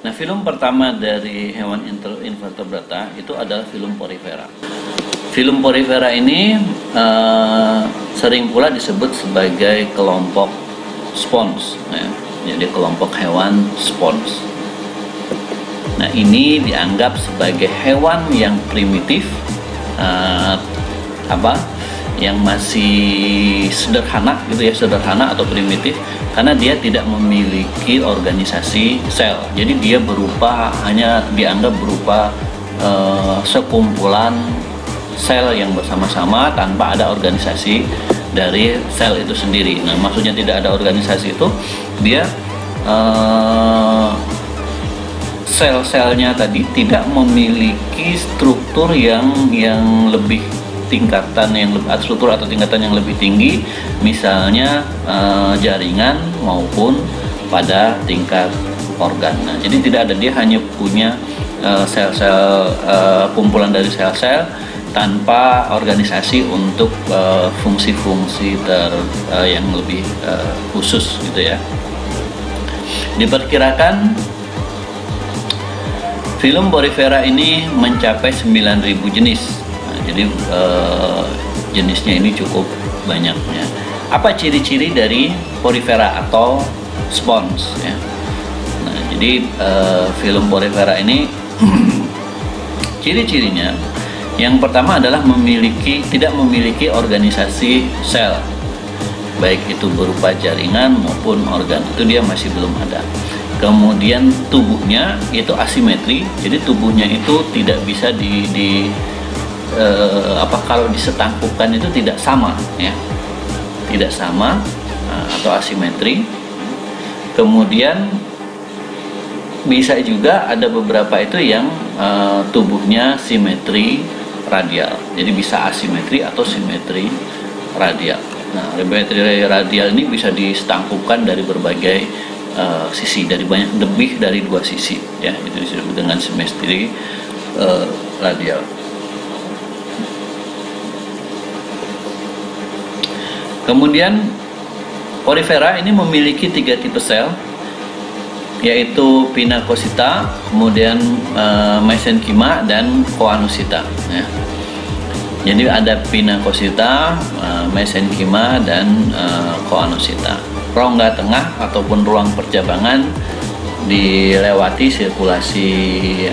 Nah, film pertama dari hewan invertebrata itu adalah film porifera. Film porifera ini sering pula disebut sebagai kelompok spons, ya. Jadi kelompok hewan spons. Nah, ini dianggap sebagai hewan yang primitif, yang masih sederhana gitu ya, sederhana atau primitif, karena dia tidak memiliki organisasi sel. Jadi dia hanya dianggap berupa sekumpulan sel yang bersama-sama tanpa ada organisasi dari sel itu sendiri. Nah, maksudnya tidak ada organisasi itu, dia sel-selnya tadi tidak memiliki struktur yang lebih struktur atau tingkatan yang lebih tinggi, misalnya jaringan maupun pada tingkat organ. Nah, jadi tidak ada, dia hanya punya sel-sel, kumpulan dari sel-sel tanpa organisasi untuk fungsi-fungsi yang lebih khusus gitu ya. Diperkirakan film porifera ini mencapai 9.000 jenis. Jadi jenisnya ini cukup banyak ya. Apa ciri-ciri dari porifera atau spons ya? Nah, jadi film porifera ini ciri-cirinya yang pertama adalah tidak memiliki organisasi sel, baik itu berupa jaringan maupun organ, itu dia masih belum ada. Kemudian tubuhnya itu asimetri, jadi tubuhnya itu tidak bisa kalau disetangkupkan itu tidak sama ya, tidak sama atau asimetri. Kemudian bisa juga ada beberapa itu yang tubuhnya simetri radial, jadi bisa asimetri atau simetri radial. Nah, simetri radial ini bisa disetangkupkan dari berbagai sisi, lebih dari 2 sisi ya, itu disebut dengan simetri radial. Kemudian porifera ini memiliki 3 tipe sel, yaitu Pinakosita, kemudian mesenkima dan koanusita ya. Jadi ada Pinakosita, mesenkima dan koanusita. Rongga tengah ataupun ruang percabangan dilewati sirkulasi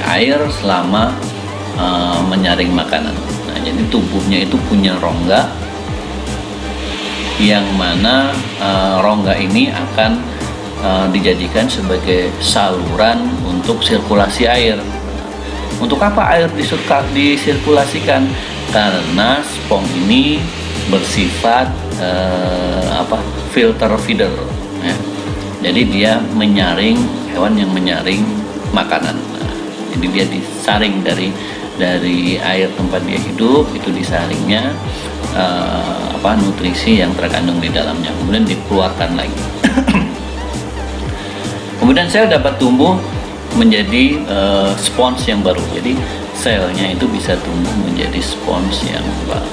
air selama menyaring makanan. Nah, jadi tubuhnya itu punya rongga, yang mana rongga ini akan dijadikan sebagai saluran untuk sirkulasi air. Untuk apa air disirkulasikan? Karena spons ini bersifat filter feeder ya. Jadi dia menyaring, hewan yang menyaring makanan. Nah, jadi dia disaring dari air tempat dia hidup, itu disaringnya nutrisi yang terkandung di dalamnya, kemudian dikeluarkan lagi. Kemudian sel dapat tumbuh menjadi spons yang baru. Jadi selnya itu bisa tumbuh menjadi spons yang baru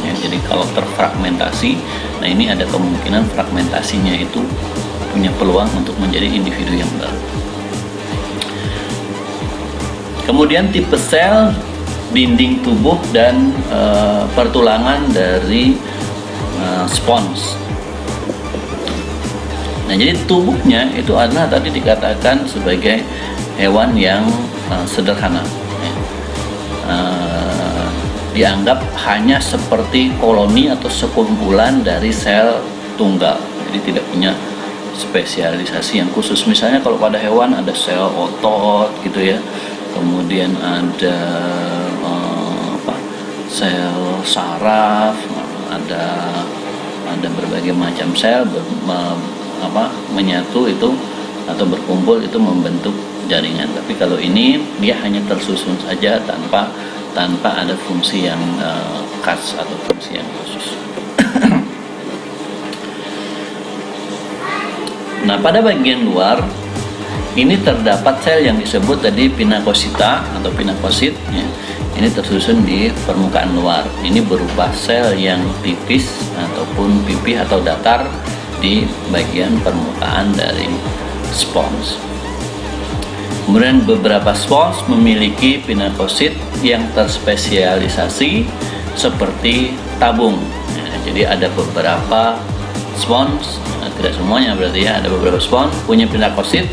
ya. Jadi kalau terfragmentasi, nah ini ada kemungkinan fragmentasinya itu punya peluang untuk menjadi individu yang baru. Kemudian tipe sel, dinding tubuh dan pertulangan dari spons. Nah, jadi tubuhnya itu adalah tadi dikatakan sebagai hewan yang sederhana ya. Dianggap hanya seperti koloni atau sekumpulan dari sel tunggal, jadi tidak punya spesialisasi yang khusus. Misalnya kalau pada hewan ada sel otot gitu ya, kemudian ada sel saraf, ada berbagai macam sel menyatu itu atau berkumpul itu membentuk jaringan. Tapi kalau ini dia hanya tersusun saja tanpa ada fungsi yang khas atau fungsi yang khusus. Nah, pada bagian luar ini terdapat sel yang disebut tadi pinakosita atau pinakosit ya. Ini tersusun di permukaan luar. Ini berupa sel yang tipis ataupun pipih atau datar di bagian permukaan dari spons. Kemudian beberapa spons memiliki pinakosit yang terspesialisasi seperti tabung. Nah, jadi ada beberapa spons, tidak semuanya berarti ya, ada beberapa spons punya pinakosit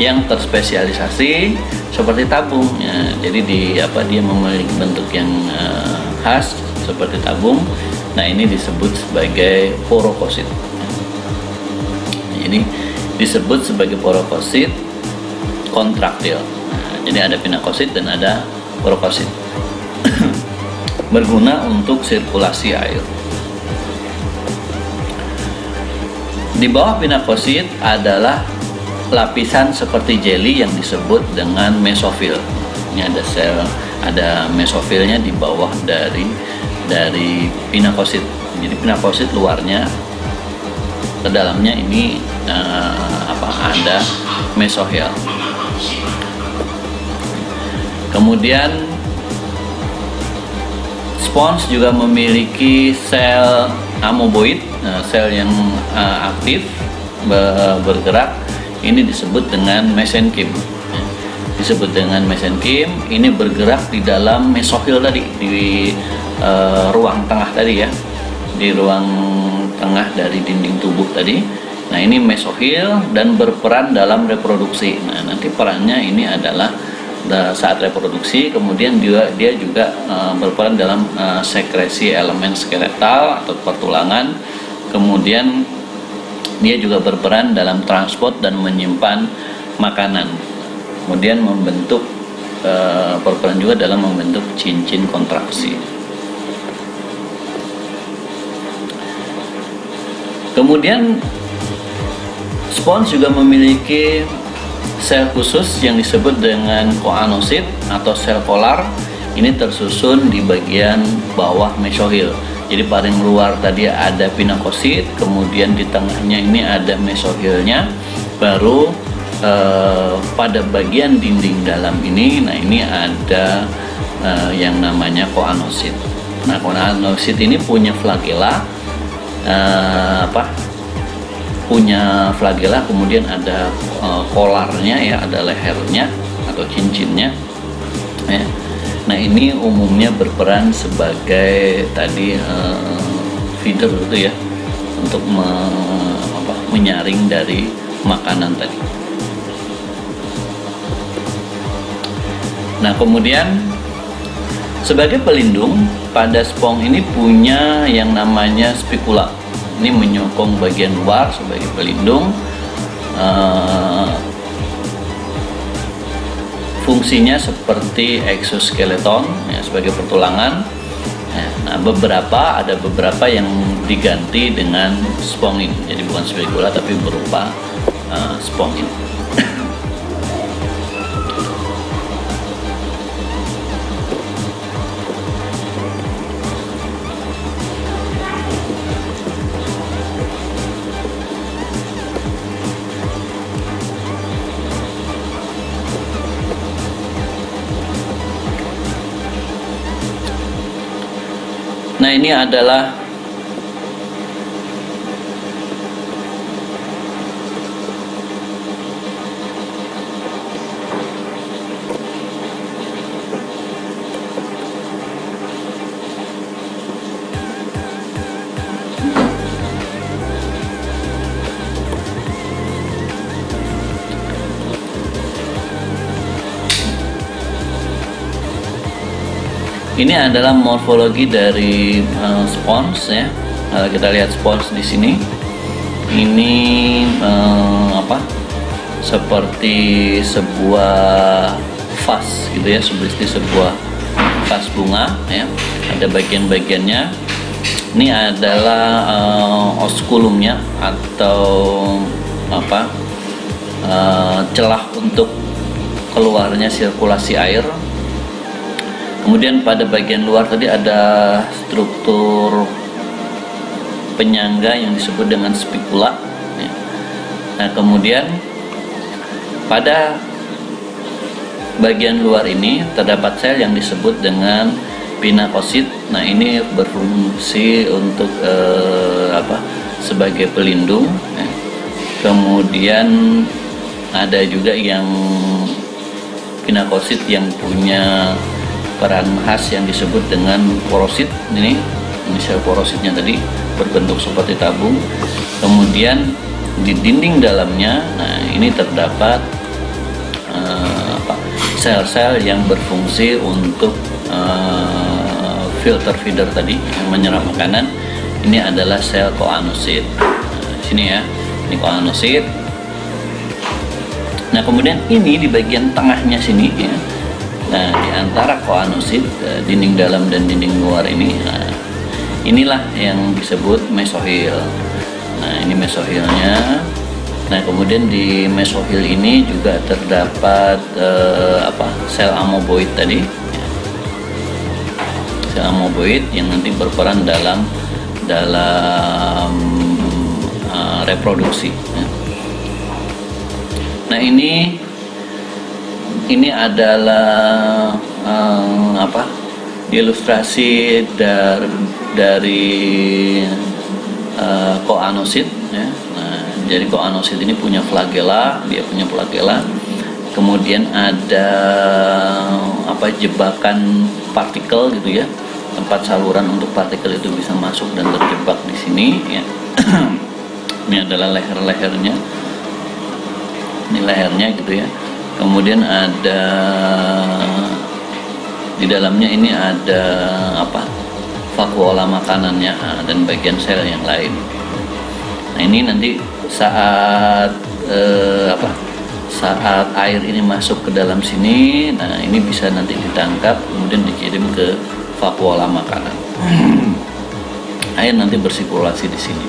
yang terspesialisasi seperti tabung. Ya, jadi dia memiliki bentuk yang khas seperti tabung. Nah, ini disebut sebagai porokosit. Jadi disebut sebagai porokosit kontraktil. Nah, jadi ada pinakosit dan ada porokosit. Berguna untuk sirkulasi air. Di bawah pinakosit adalah lapisan seperti jelly yang disebut dengan mesofil. Ini ada sel, ada mesofilnya di bawah dari pinakosit. Jadi pinakosit luarnya, ke dalamnya ini ada mesofil. Kemudian spons juga memiliki sel amoeboid, sel yang aktif bergerak. Ini disebut dengan mesenkim. Disebut dengan mesenkim. Ini bergerak di dalam mesofil tadi, di ruang tengah tadi ya, di ruang tengah dari dinding tubuh tadi. Nah, ini mesofil dan berperan dalam reproduksi. Nah, nanti perannya ini adalah saat reproduksi, kemudian dia juga berperan dalam sekresi elemen skeletal atau pertulangan. Kemudian dia juga berperan dalam transport dan menyimpan makanan. Kemudian berperan juga dalam membentuk cincin kontraksi. Kemudian spons juga memiliki sel khusus yang disebut dengan koanosit atau sel polar. Ini tersusun di bagian bawah mesofil. Jadi paling luar tadi ada pinakosit, kemudian di tengahnya ini ada mesofilnya, baru pada bagian dinding dalam ini, nah ini ada yang namanya koanosit. Nah, koanosit ini punya flagela, punya flagela, kemudian ada kolarnya ya, ada lehernya atau cincinnya ya. Nah, ini umumnya berperan sebagai tadi feeder itu ya, untuk menyaring dari makanan tadi. Nah, kemudian sebagai pelindung, pada spons ini punya yang namanya spikula. Ini menyokong bagian luar sebagai pelindung. Fungsinya seperti exoskeleton ya, sebagai pertulangan. Nah, ada beberapa yang diganti dengan spongin. Jadi bukan spikula tapi berupa spongin. Nah, ini adalah morfologi dari spons ya. Kita lihat spons di sini. Ini seperti sebuah vas gitu ya, seperti sebuah vas bunga ya. Ada bagian-bagiannya. Ini adalah osculumnya atau celah untuk keluarnya sirkulasi air. Kemudian pada bagian luar tadi ada struktur penyangga yang disebut dengan spikula. Nah, kemudian pada bagian luar ini terdapat sel yang disebut dengan pinakosit. Nah, ini berfungsi untuk sebagai pelindung. Kemudian ada juga yang pinakosit yang punya peran khas yang disebut dengan porosit. Ini sel porositnya tadi berbentuk seperti tabung. Kemudian di dinding dalamnya, nah ini terdapat sel-sel yang berfungsi untuk filter feeder tadi yang menyerap makanan. Ini adalah sel koanosit. Nah, sini ya, ini koanosit. Nah kemudian ini di bagian tengahnya sini ya. Nah di antara koanosit, dinding dalam dan dinding luar ini, nah, inilah yang disebut mesohil. Nah ini mesohilnya. Nah kemudian di mesohil ini juga terdapat sel amoeboid tadi, sel amoeboid yang nanti berperan dalam reproduksi. Nah ini adalah ilustrasi dari koanosit ya. Nah, jadi koanosit ini punya flagela, dia punya flagela. Kemudian ada jebakan partikel gitu ya, tempat saluran untuk partikel itu bisa masuk dan terjebak di sini ya. Ini adalah leher-lehernya, ini lehernya gitu ya. Kemudian ada di dalamnya ini ada vakuola makanannya dan bagian sel yang lain. Nah ini nanti saat saat air ini masuk ke dalam sini, nah ini bisa nanti ditangkap kemudian dikirim ke vakuola makanan. Air nanti bersirkulasi di sini.